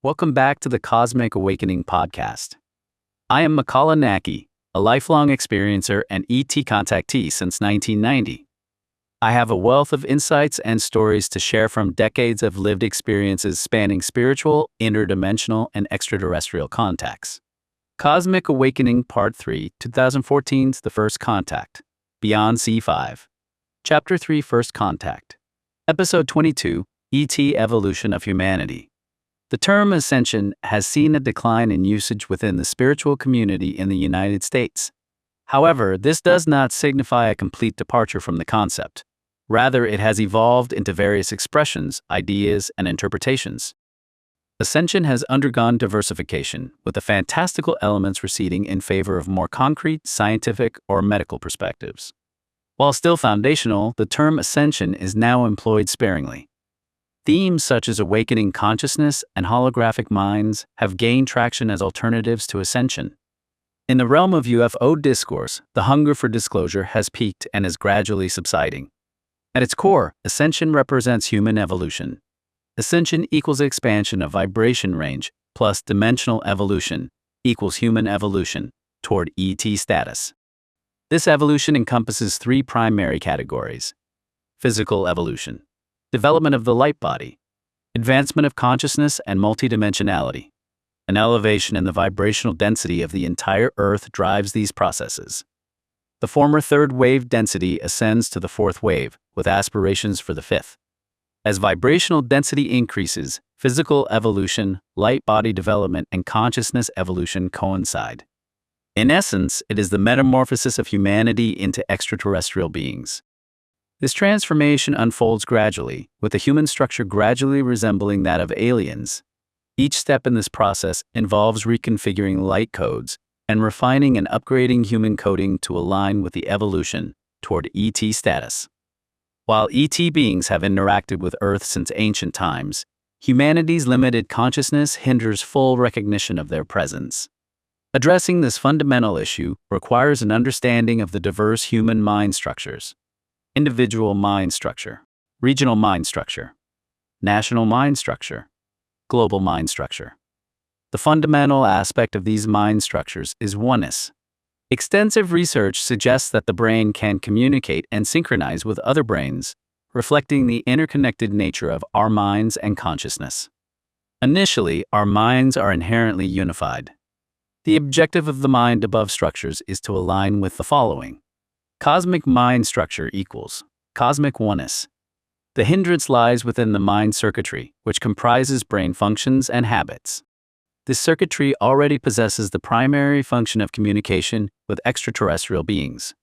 Welcome back to the Cosmic Awakening podcast. I am Makāula Nakae, a lifelong experiencer and E.T. contactee since 1990. I have a wealth of insights and stories to share from decades of lived experiences spanning spiritual, interdimensional, and extraterrestrial contacts. Cosmic Awakening Part 3, 2014's The First Contact, Beyond C5. Chapter 3, First Contact. Episode 22, E.T. Evolution of Humanity. The term Ascension has seen a decline in usage within the spiritual community in the United States. However, this does not signify a complete departure from the concept. Rather, it has evolved into various expressions, ideas, and interpretations. Ascension has undergone diversification, with the fantastical elements receding in favor of more concrete, scientific, or medical perspectives. While still foundational, the term Ascension is now employed sparingly. Themes such as awakening consciousness and holographic minds have gained traction as alternatives to ascension. In the realm of UFO discourse, the hunger for disclosure has peaked and is gradually subsiding. At its core, ascension represents human evolution. Ascension equals expansion of vibration range plus dimensional evolution equals human evolution toward E.T. status. This evolution encompasses three primary categories: physical evolution, development of the light body, advancement of consciousness and multidimensionality. An elevation in the vibrational density of the entire Earth drives these processes. The former third wave density ascends to the fourth wave, with aspirations for the fifth. As vibrational density increases, physical evolution, light body development, and consciousness evolution coincide. In essence, it is the metamorphosis of humanity into extraterrestrial beings. This transformation unfolds gradually, with the human structure gradually resembling that of aliens. Each step in this process involves reconfiguring light codes and refining and upgrading human coding to align with the evolution toward E.T. status. While E.T. beings have interacted with Earth since ancient times, humanity's limited consciousness hinders full recognition of their presence. Addressing this fundamental issue requires an understanding of the diverse human mind structures. Individual mind structure, regional mind structure, national mind structure, global mind structure. The fundamental aspect of these mind structures is oneness. Extensive research suggests that the brain can communicate and synchronize with other brains, reflecting the interconnected nature of our minds and consciousness. Initially, our minds are inherently unified. The objective of the mind above structures is to align with the following. Cosmic mind structure equals cosmic oneness. The hindrance lies within the mind circuitry, which comprises brain functions and habits. This circuitry already possesses the primary function of communication with extraterrestrial beings.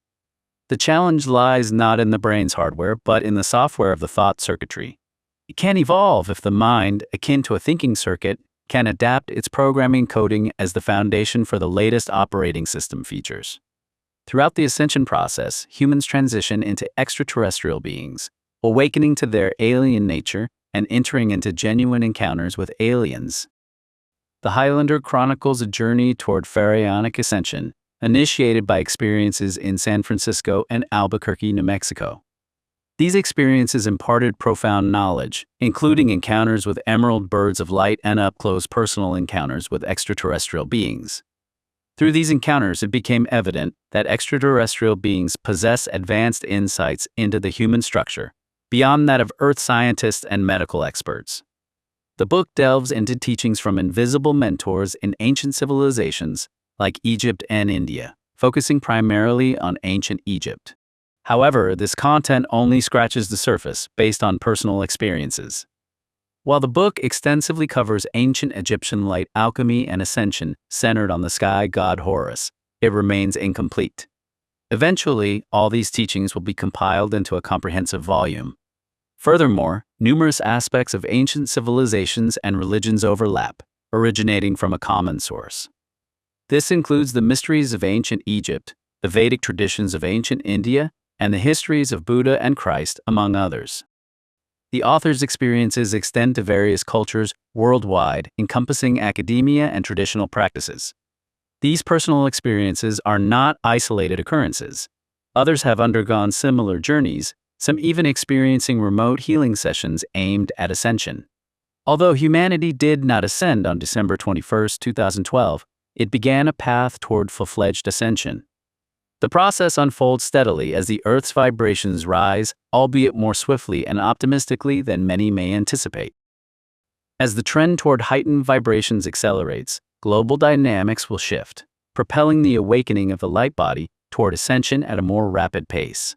The challenge lies not in the brain's hardware, but in the software of the thought circuitry. It can evolve if the mind, akin to a thinking circuit, can adapt its programming coding as the foundation for the latest operating system features. Throughout the ascension process, humans transition into extraterrestrial beings, awakening to their alien nature and entering into genuine encounters with aliens. The Highlander chronicles a journey toward pharaonic ascension, initiated by experiences in San Francisco and Albuquerque, New Mexico. These experiences imparted profound knowledge, including encounters with emerald birds of light and up-close personal encounters with extraterrestrial beings. Through these encounters, it became evident that extraterrestrial beings possess advanced insights into the human structure, beyond that of Earth scientists and medical experts. The book delves into teachings from invisible mentors in ancient civilizations like Egypt and India, focusing primarily on ancient Egypt. However, this content only scratches the surface based on personal experiences. While the book extensively covers ancient Egyptian light alchemy and ascension centered on the sky god Horus, it remains incomplete. Eventually, all these teachings will be compiled into a comprehensive volume. Furthermore, numerous aspects of ancient civilizations and religions overlap, originating from a common source. This includes the mysteries of ancient Egypt, the Vedic traditions of ancient India, and the histories of Buddha and Christ, among others. The author's experiences extend to various cultures worldwide, encompassing academia and traditional practices. These personal experiences are not isolated occurrences. Others have undergone similar journeys, some even experiencing remote healing sessions aimed at ascension. Although humanity did not ascend on December 21, 2012, it began a path toward full-fledged ascension. The process unfolds steadily as the Earth's vibrations rise, albeit more swiftly and optimistically than many may anticipate. As the trend toward heightened vibrations accelerates, global dynamics will shift, propelling the awakening of the light body toward ascension at a more rapid pace.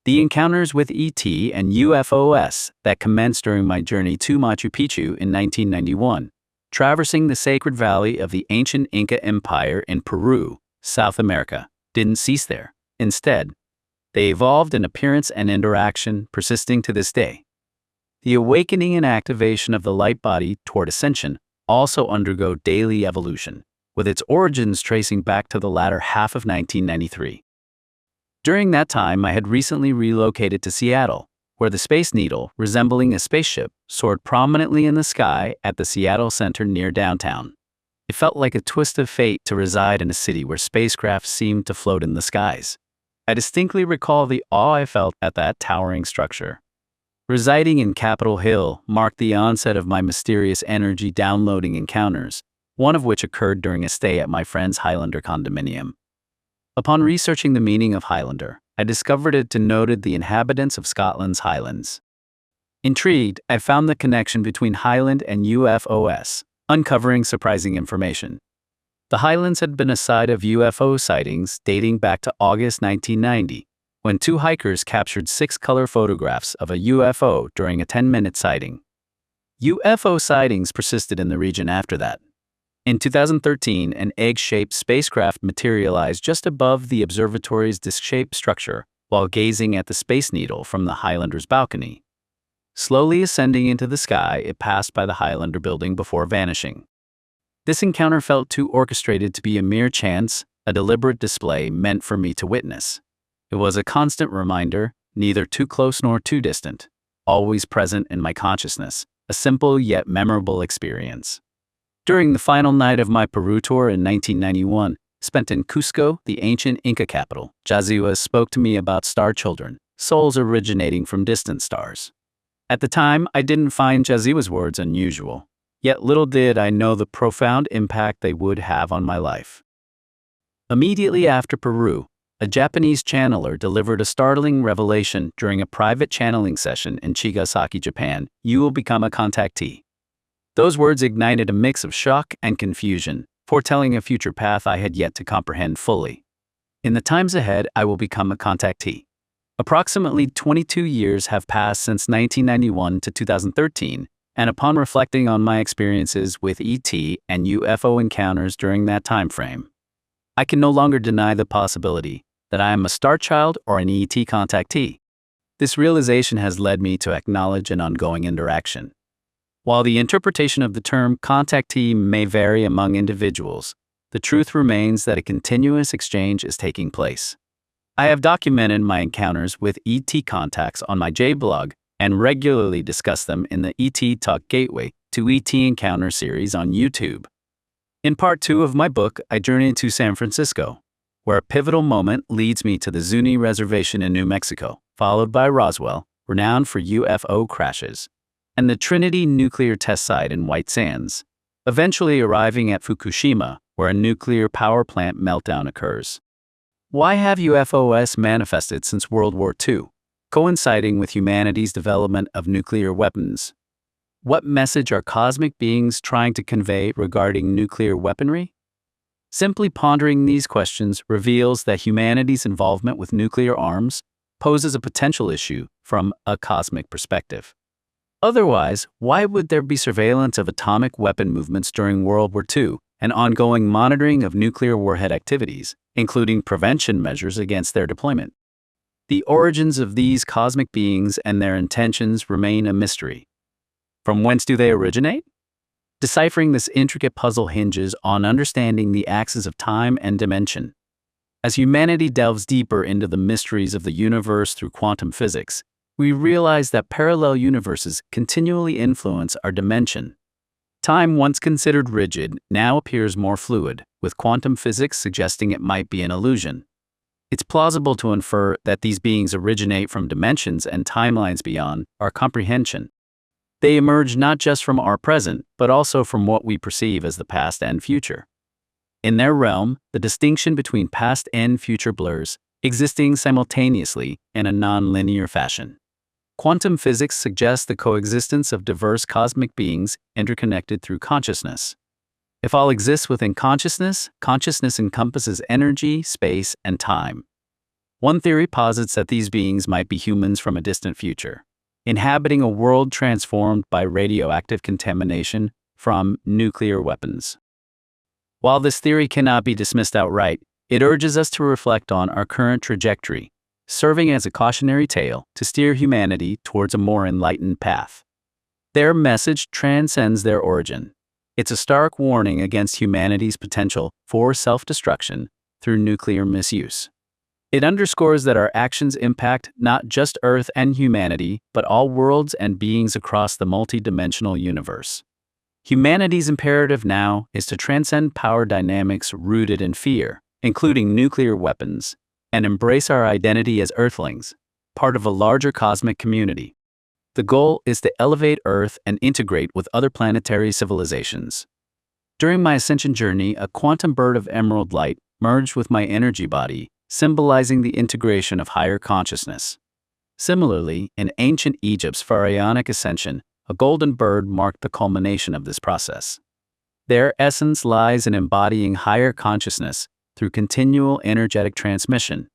The encounters with E.T. and UFOs that commenced during my journey to Machu Picchu in 1991, traversing the sacred valley of the ancient Inca Empire in Peru, South America, didn't cease there. Instead, they evolved in appearance and interaction, persisting to this day. The awakening and activation of the light body toward ascension also undergo daily evolution, with its origins tracing back to the latter half of 1993. During that time, I had recently relocated to Seattle, where the Space Needle, resembling a spaceship, soared prominently in the sky at the Seattle Center near downtown. It felt like a twist of fate to reside in a city where spacecraft seemed to float in the skies. I distinctly recall the awe I felt at that towering structure. Residing in Capitol Hill marked the onset of my mysterious energy downloading encounters, one of which occurred during a stay at my friend's Highlander condominium. Upon researching the meaning of Highlander, I discovered it denoted the inhabitants of Scotland's Highlands. Intrigued, I found the connection between Highland and UFOs, uncovering surprising information. The Highlands had been a site of UFO sightings dating back to August 1990, when two hikers captured 6 color photographs of a UFO during a 10-minute sighting. UFO sightings persisted in the region after that. In 2013, an egg-shaped spacecraft materialized just above the observatory's disc-shaped structure while gazing at the Space Needle from the Highlander's balcony. Slowly ascending into the sky, it passed by the Highlander building before vanishing. This encounter felt too orchestrated to be a mere chance, a deliberate display meant for me to witness. It was a constant reminder, neither too close nor too distant, always present in my consciousness, a simple yet memorable experience. During the final night of my Peru tour in 1991, spent in Cusco, the ancient Inca capital, Jaziwa spoke to me about star children, souls originating from distant stars. At the time, I didn't find Jaziwa's words unusual, yet little did I know the profound impact they would have on my life. Immediately after Peru, a Japanese channeler delivered a startling revelation during a private channeling session in Chigasaki, Japan: "You will become a contactee." Those words ignited a mix of shock and confusion, foretelling a future path I had yet to comprehend fully. In the times ahead, I will become a contactee. Approximately 22 years have passed since 1991 to 2013, and upon reflecting on my experiences with E.T. and UFO encounters during that time frame, I can no longer deny the possibility that I am a star child or an E.T. contactee. This realization has led me to acknowledge an ongoing interaction. While the interpretation of the term contactee may vary among individuals, the truth remains that a continuous exchange is taking place. I have documented my encounters with E.T. contacts on my J-blog and regularly discuss them in the E.T. Talk Gateway to E.T. Encounter series on YouTube. In part 2 of my book, I journey to San Francisco, where a pivotal moment leads me to the Zuni Reservation in New Mexico, followed by Roswell, renowned for UFO crashes, and the Trinity nuclear test site in White Sands, eventually arriving at Fukushima, where a nuclear power plant meltdown occurs. Why have UFOs manifested since World War II, coinciding with humanity's development of nuclear weapons? What message are cosmic beings trying to convey regarding nuclear weaponry? Simply pondering these questions reveals that humanity's involvement with nuclear arms poses a potential issue from a cosmic perspective. Otherwise, why would there be surveillance of atomic weapon movements during World War II and ongoing monitoring of nuclear warhead activities, including prevention measures against their deployment? The origins of these cosmic beings and their intentions remain a mystery. From whence do they originate? Deciphering this intricate puzzle hinges on understanding the axis of time and dimension. As humanity delves deeper into the mysteries of the universe through quantum physics, we realize that parallel universes continually influence our dimension. Time, once considered rigid, now appears more fluid, with quantum physics suggesting it might be an illusion. It's plausible to infer that these beings originate from dimensions and timelines beyond our comprehension. They emerge not just from our present, but also from what we perceive as the past and future. In their realm, the distinction between past and future blurs, existing simultaneously in a non-linear fashion. Quantum physics suggests the coexistence of diverse cosmic beings interconnected through consciousness. If all exists within consciousness, consciousness encompasses energy, space, and time. One theory posits that these beings might be humans from a distant future, inhabiting a world transformed by radioactive contamination from nuclear weapons. While this theory cannot be dismissed outright, it urges us to reflect on our current trajectory, serving as a cautionary tale to steer humanity towards a more enlightened path. Their message transcends their origin. It's a stark warning against humanity's potential for self-destruction through nuclear misuse. It underscores that our actions impact not just Earth and humanity, but all worlds and beings across the multidimensional universe. Humanity's imperative now is to transcend power dynamics rooted in fear, including nuclear weapons, and embrace our identity as Earthlings, part of a larger cosmic community. The goal is to elevate Earth and integrate with other planetary civilizations. During my Ascension journey, a quantum bird of emerald light merged with my energy body, symbolizing the integration of higher consciousness. Similarly, in ancient Egypt's pharaonic ascension, a golden bird marked the culmination of this process. Their essence lies in embodying higher consciousness through continual energetic transmission.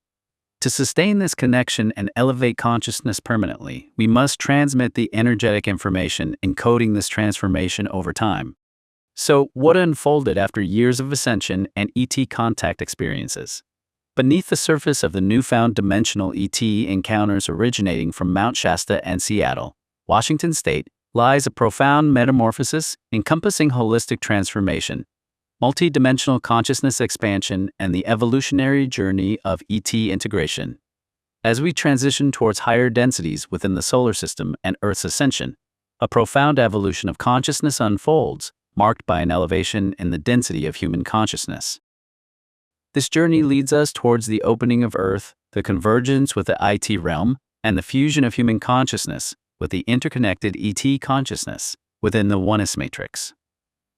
To sustain this connection and elevate consciousness permanently, we must transmit the energetic information encoding this transformation over time. So, what unfolded after years of ascension and ET contact experiences? Beneath the surface of the newfound dimensional ET encounters originating from Mount Shasta and Seattle, Washington State, lies a profound metamorphosis encompassing holistic transformation, multidimensional consciousness expansion, and the evolutionary journey of ET integration. As we transition towards higher densities within the solar system and Earth's ascension, a profound evolution of consciousness unfolds, marked by an elevation in the density of human consciousness. This journey leads us towards the opening of Earth, the convergence with the IT realm, and the fusion of human consciousness with the interconnected ET consciousness within the Oneness matrix.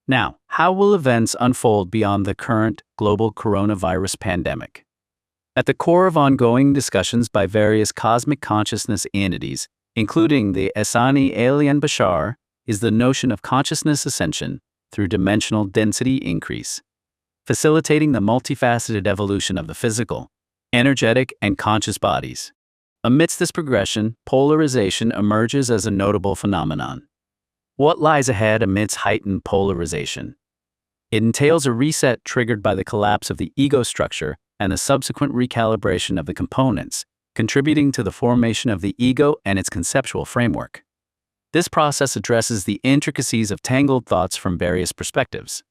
Now, how will events unfold beyond the current global coronavirus pandemic? At the core of ongoing discussions by various cosmic consciousness entities, including the Esani Alien Bashar, is the notion of consciousness ascension through dimensional density increase, facilitating the multifaceted evolution of the physical, energetic, and conscious bodies. Amidst this progression, polarization emerges as a notable phenomenon. What lies ahead amidst heightened polarization? It entails a reset triggered by the collapse of the ego structure and the subsequent recalibration of the components, contributing to the formation of the ego and its conceptual framework. This process addresses the intricacies of tangled thoughts from various perspectives.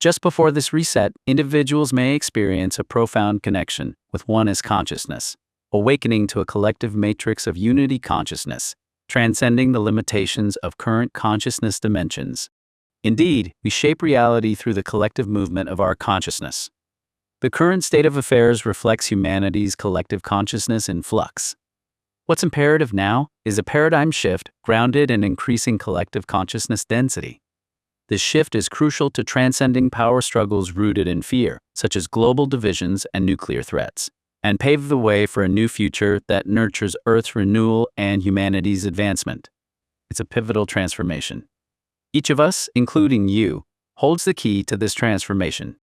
Just before this reset, individuals may experience a profound connection with Oneness consciousness, awakening to a collective matrix of unity consciousness, transcending the limitations of current consciousness dimensions. Indeed, we shape reality through the collective movement of our consciousness. The current state of affairs reflects humanity's collective consciousness in flux. What's imperative now is a paradigm shift grounded in increasing collective consciousness density. This shift is crucial to transcending power struggles rooted in fear, such as global divisions and nuclear threats, and pave the way for a new future that nurtures Earth's renewal and humanity's advancement. It's a pivotal transformation. Each of us, including you, holds the key to this transformation.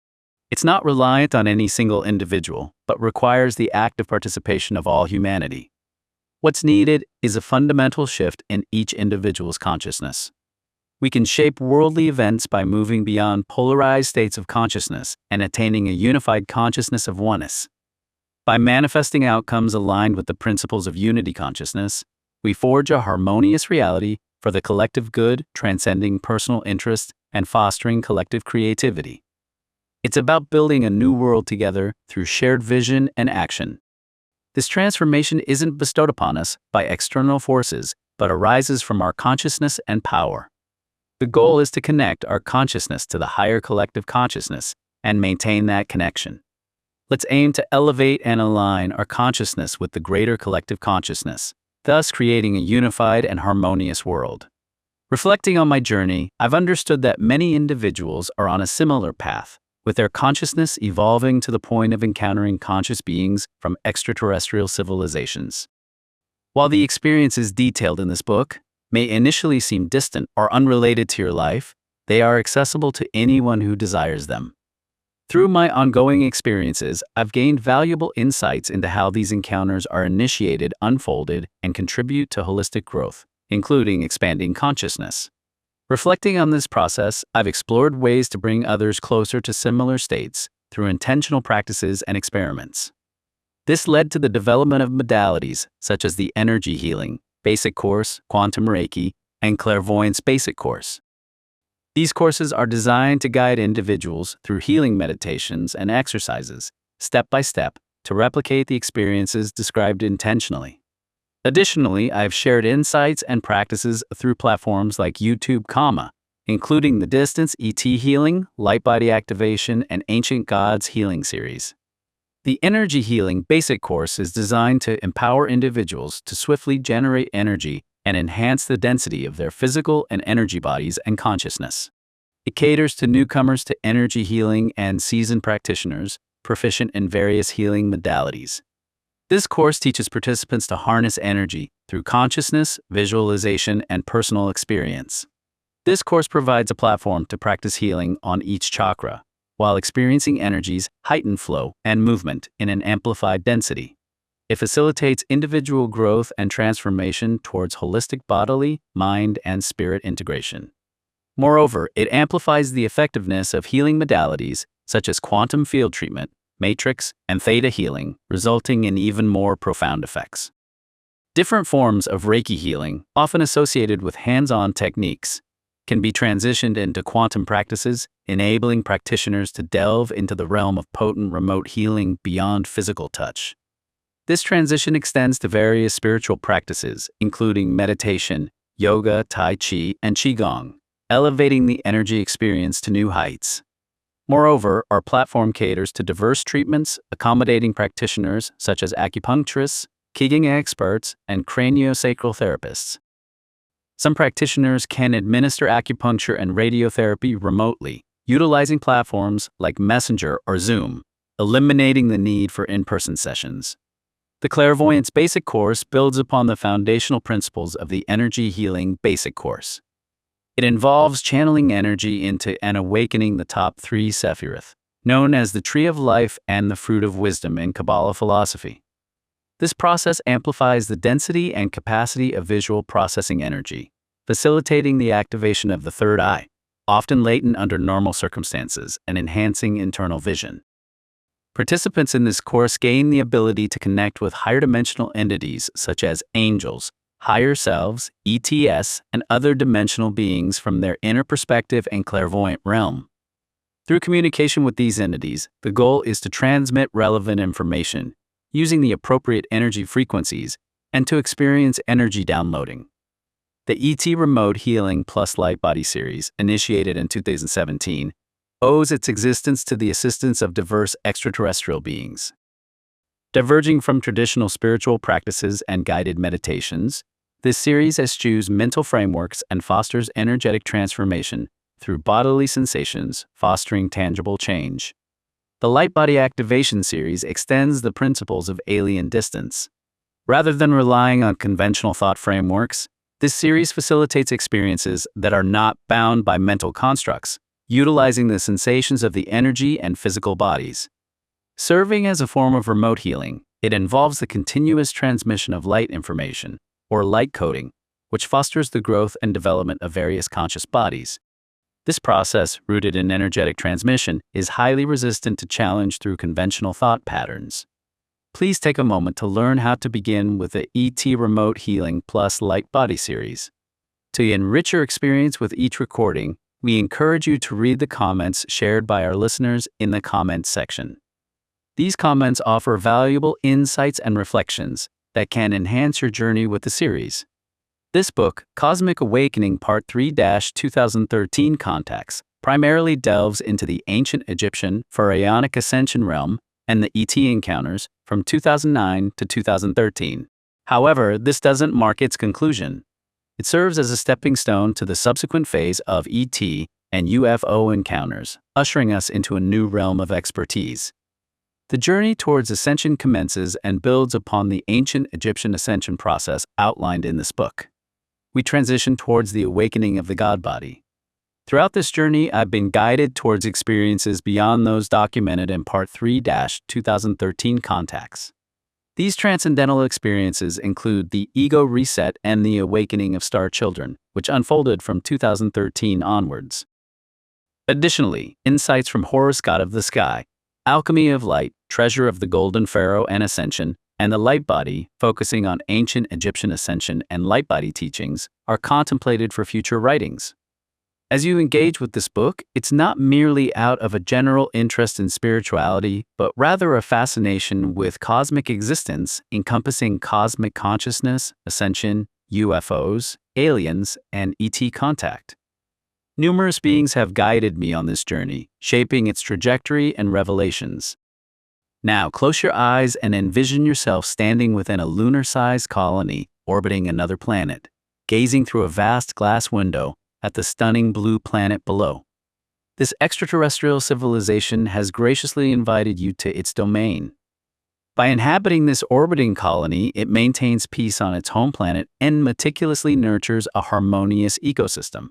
It's not reliant on any single individual, but requires the active participation of all humanity. What's needed is a fundamental shift in each individual's consciousness. We can shape worldly events by moving beyond polarized states of consciousness and attaining a unified consciousness of oneness. By manifesting outcomes aligned with the principles of unity consciousness, we forge a harmonious reality for the collective good, transcending personal interest and fostering collective creativity. It's about building a new world together through shared vision and action. This transformation isn't bestowed upon us by external forces, but arises from our consciousness and power. The goal is to connect our consciousness to the higher collective consciousness and maintain that connection. Let's aim to elevate and align our consciousness with the greater collective consciousness, thus creating a unified and harmonious world. Reflecting on my journey, I've understood that many individuals are on a similar path, with their consciousness evolving to the point of encountering conscious beings from extraterrestrial civilizations. While the experiences detailed in this book may initially seem distant or unrelated to your life, they are accessible to anyone who desires them. Through my ongoing experiences, I've gained valuable insights into how these encounters are initiated, unfolded, and contribute to holistic growth, including expanding consciousness. Reflecting on this process, I've explored ways to bring others closer to similar states through intentional practices and experiments. This led to the development of modalities such as the Energy Healing Basic Course, Quantum Reiki, and Clairvoyance Basic Course. These courses are designed to guide individuals through healing meditations and exercises, step by step, to replicate the experiences described intentionally. Additionally, I've shared insights and practices through platforms like YouTube, including the Distance E.T. Healing, Light Body Activation, and Ancient Gods Healing series. The Energy Healing Basic Course is designed to empower individuals to swiftly generate energy and enhance the density of their physical and energy bodies and consciousness. It caters to newcomers to energy healing and seasoned practitioners proficient in various healing modalities. This course teaches participants to harness energy through consciousness, visualization, and personal experience. This course provides a platform to practice healing on each chakra, while experiencing energy's heightened flow and movement in an amplified density. It facilitates individual growth and transformation towards holistic bodily, mind, and spirit integration. Moreover, it amplifies the effectiveness of healing modalities such as quantum field treatment, matrix, and theta healing, resulting in even more profound effects. Different forms of Reiki healing, often associated with hands-on techniques, can be transitioned into quantum practices, enabling practitioners to delve into the realm of potent remote healing beyond physical touch. This transition extends to various spiritual practices, including meditation, yoga, tai chi, and qigong, elevating the energy experience to new heights. Moreover, our platform caters to diverse treatments, accommodating practitioners such as acupuncturists, Qigong experts, and craniosacral therapists. Some practitioners can administer acupuncture and radiotherapy remotely, utilizing platforms like Messenger or Zoom, eliminating the need for in-person sessions. The Clairvoyance Basic Course builds upon the foundational principles of the Energy Healing Basic Course. It involves channeling energy into and awakening the top 3 Sephiroth, known as the Tree of Life and the Fruit of Wisdom in Kabbalah philosophy. This process amplifies the density and capacity of visual processing energy, facilitating the activation of the third eye, often latent under normal circumstances, and enhancing internal vision. Participants in this course gain the ability to connect with higher dimensional entities such as angels, higher selves, E.T.s, and other dimensional beings from their inner perspective and clairvoyant realm. Through communication with these entities, the goal is to transmit relevant information, using the appropriate energy frequencies, and to experience energy downloading. The E.T. Remote Healing Plus Light Body series, initiated in 2017, owes its existence to the assistance of diverse extraterrestrial beings. Diverging from traditional spiritual practices and guided meditations, this series eschews mental frameworks and fosters energetic transformation through bodily sensations, fostering tangible change. The Light Body Activation series extends the principles of alien distance. Rather than relying on conventional thought frameworks, this series facilitates experiences that are not bound by mental constructs, utilizing the sensations of the energy and physical bodies. Serving as a form of remote healing, it involves the continuous transmission of light information, or light coding, which fosters the growth and development of various conscious bodies. This process, rooted in energetic transmission, is highly resistant to challenge through conventional thought patterns. Please take a moment to learn how to begin with the E.T. Remote Healing Plus Light Body series. To enrich your experience with each recording, we encourage you to read the comments shared by our listeners in the comments section. These comments offer valuable insights and reflections that can enhance your journey with the series. This book, Cosmic Awakening Part 3-2013 Contacts, primarily delves into the ancient Egyptian pharaonic Ascension realm and the E.T. encounters from 2009 to 2013. However, this doesn't mark its conclusion. It serves as a stepping stone to the subsequent phase of E.T. and UFO encounters, ushering us into a new realm of expertise. The journey towards ascension commences and builds upon the ancient Egyptian ascension process outlined in this book. We transition towards the awakening of the God body. Throughout this journey, I've been guided towards experiences beyond those documented in Part 3-2013 Contacts. These transcendental experiences include the ego reset and the awakening of star children, which unfolded from 2013 onwards. Additionally, insights from Horus, God of the Sky, Alchemy of Light, Treasure of the Golden Pharaoh and Ascension, and the Light Body, focusing on ancient Egyptian ascension and light body teachings, are contemplated for future writings. As you engage with this book, it's not merely out of a general interest in spirituality, but rather a fascination with cosmic existence, encompassing cosmic consciousness, ascension, UFOs, aliens, and ET contact. Numerous beings have guided me on this journey, shaping its trajectory and revelations. Now, close your eyes and envision yourself standing within a lunar-sized colony orbiting another planet, gazing through a vast glass window at the stunning blue planet below. This extraterrestrial civilization has graciously invited you to its domain. By inhabiting this orbiting colony, it maintains peace on its home planet and meticulously nurtures a harmonious ecosystem.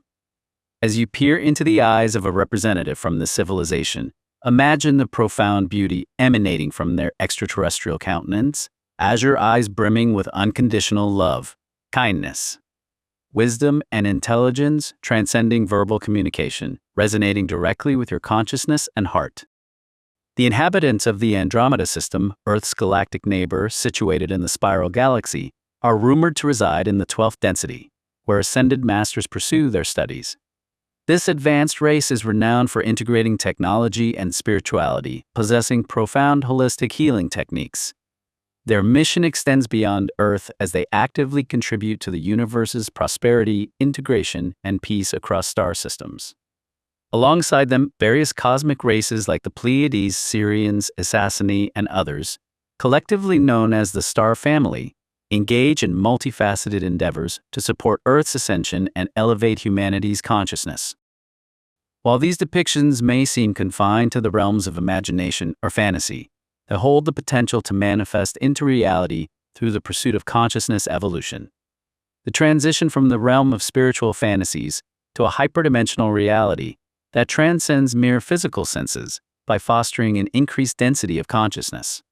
As you peer into the eyes of a representative from this civilization, imagine the profound beauty emanating from their extraterrestrial countenance, azure eyes brimming with unconditional love, kindness, wisdom, and intelligence, transcending verbal communication, resonating directly with your consciousness and heart. The inhabitants of the Andromeda system, Earth's galactic neighbor situated in the Spiral Galaxy, are rumored to reside in the 12th density, where ascended masters pursue their studies. This advanced race is renowned for integrating technology and spirituality, possessing profound holistic healing techniques. Their mission extends beyond Earth as they actively contribute to the universe's prosperity, integration, and peace across star systems. Alongside them, various cosmic races like the Pleiades, Sirians, Assassini, and others, collectively known as the Star Family, engage in multifaceted endeavors to support Earth's ascension and elevate humanity's consciousness. While these depictions may seem confined to the realms of imagination or fantasy, they hold the potential to manifest into reality through the pursuit of consciousness evolution. The transition from the realm of spiritual fantasies to a hyperdimensional reality that transcends mere physical senses by fostering an increased density of consciousness.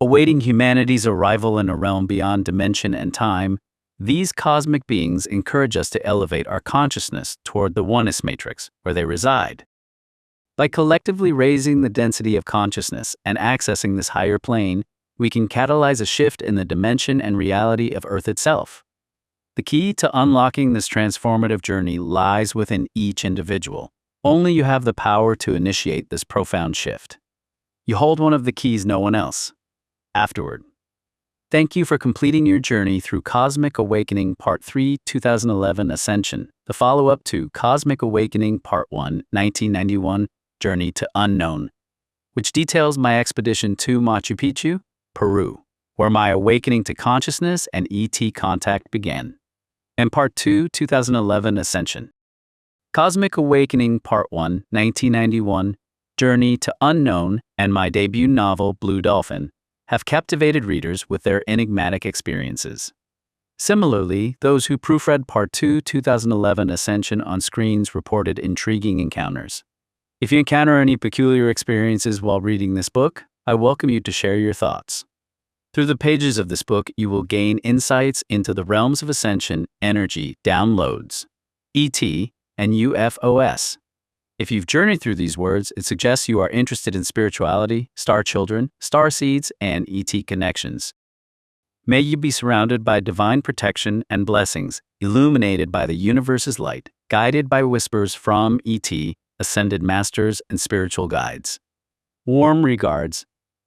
Awaiting humanity's arrival in a realm beyond dimension and time, these cosmic beings encourage us to elevate our consciousness toward the oneness matrix where they reside. By collectively raising the density of consciousness and accessing this higher plane, we can catalyze a shift in the dimension and reality of Earth itself. The key to unlocking this transformative journey lies within each individual. Only you have the power to initiate this profound shift. You hold one of the keys no one else. Afterward. Thank you for completing your journey through Cosmic Awakening Part 3, 2011 Ascension, the follow-up to Cosmic Awakening Part 1, 1991, Journey to Unknown, which details my expedition to Machu Picchu, Peru, where my awakening to consciousness and ET contact began, and Part 2, 2011 Ascension. Cosmic Awakening Part 1, 1991, Journey to Unknown, and my debut novel, Blue Dolphin, have captivated readers with their enigmatic experiences. Similarly, those who proofread Part 2, 2011 Ascension on screens reported intriguing encounters. If you encounter any peculiar experiences while reading this book, I welcome you to share your thoughts. Through the pages of this book, you will gain insights into the realms of ascension, energy, downloads, ET, and UFOs. If you've journeyed through these words, it suggests you are interested in spirituality, star children, star seeds, and ET connections. May you be surrounded by divine protection and blessings, illuminated by the universe's light, guided by whispers from ET, ascended masters, and spiritual guides. Warm regards,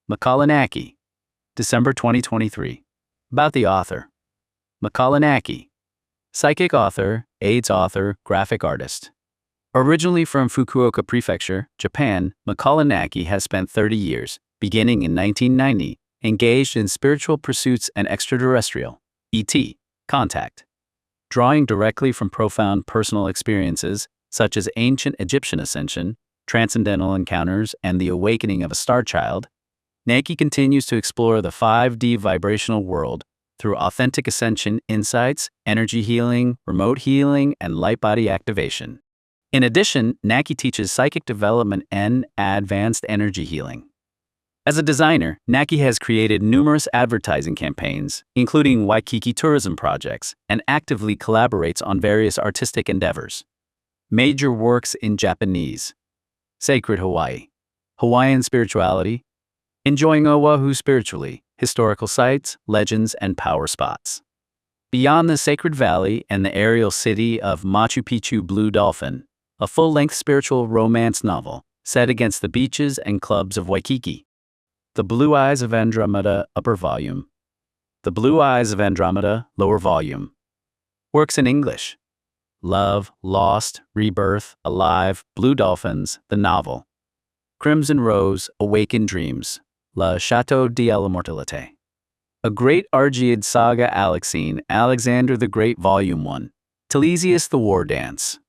Makāula Nakae. December 2023. About the author. Makāula Nakae. Psychic author, AIDS author, graphic artist. Originally from Fukuoka Prefecture, Japan, Makāula Nakae has spent 30 years, beginning in 1990, engaged in spiritual pursuits and extraterrestrial, ET, contact, drawing directly from profound personal experiences, such as ancient Egyptian ascension, transcendental encounters, and the awakening of a star child. Nakae continues to explore the 5D vibrational world through authentic ascension insights, energy healing, remote healing, and light body activation. In addition, Nakae teaches psychic development and advanced energy healing. As a designer, Nakae has created numerous advertising campaigns, including Waikiki tourism projects, and actively collaborates on various artistic endeavors. Major works in Japanese. Sacred Hawaii. Hawaiian spirituality. Enjoying Oahu spiritually, historical sites, legends, and power spots. Beyond the Sacred Valley and the aerial city of Machu Picchu Blue Dolphin, a full-length spiritual romance novel set against the beaches and clubs of Waikiki. The Blue Eyes of Andromeda, upper volume. The Blue Eyes of Andromeda, lower volume. Works in English. Love, Lost, Rebirth, Alive, Blue Dolphins, the novel. Crimson Rose, Awakened Dreams. Le Château de l'Immortalité. A Great Argead Saga Alexine, Alexander the Great Volume 1. Telesius the War Dance.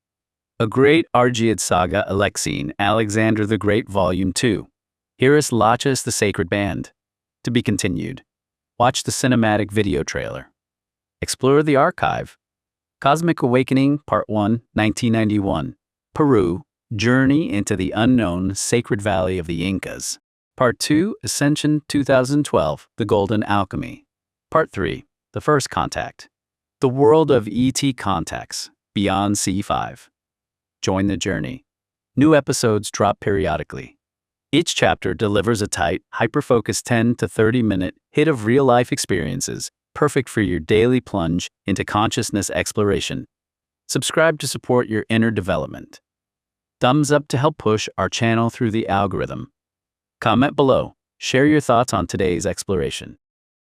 A Great Argead Saga Alexine, Alexander the Great Volume 2. Hieros Lachus the Sacred Band. To be continued. Watch the cinematic video trailer. Explore the archive. Cosmic Awakening, Part 1, 1991. Peru, Journey into the Unknown Sacred Valley of the Incas. Part 2, Ascension 2012, The Golden Alchemy. Part 3, The First Contact. The World of E.T. Contacts, Beyond C5. Join the journey. New episodes drop periodically. Each chapter delivers a tight, hyper-focused 10 to 30-minute hit of real-life experiences, perfect for your daily plunge into consciousness exploration. Subscribe to support your inner development. Thumbs up to help push our channel through the algorithm. Comment below. Share your thoughts on today's exploration.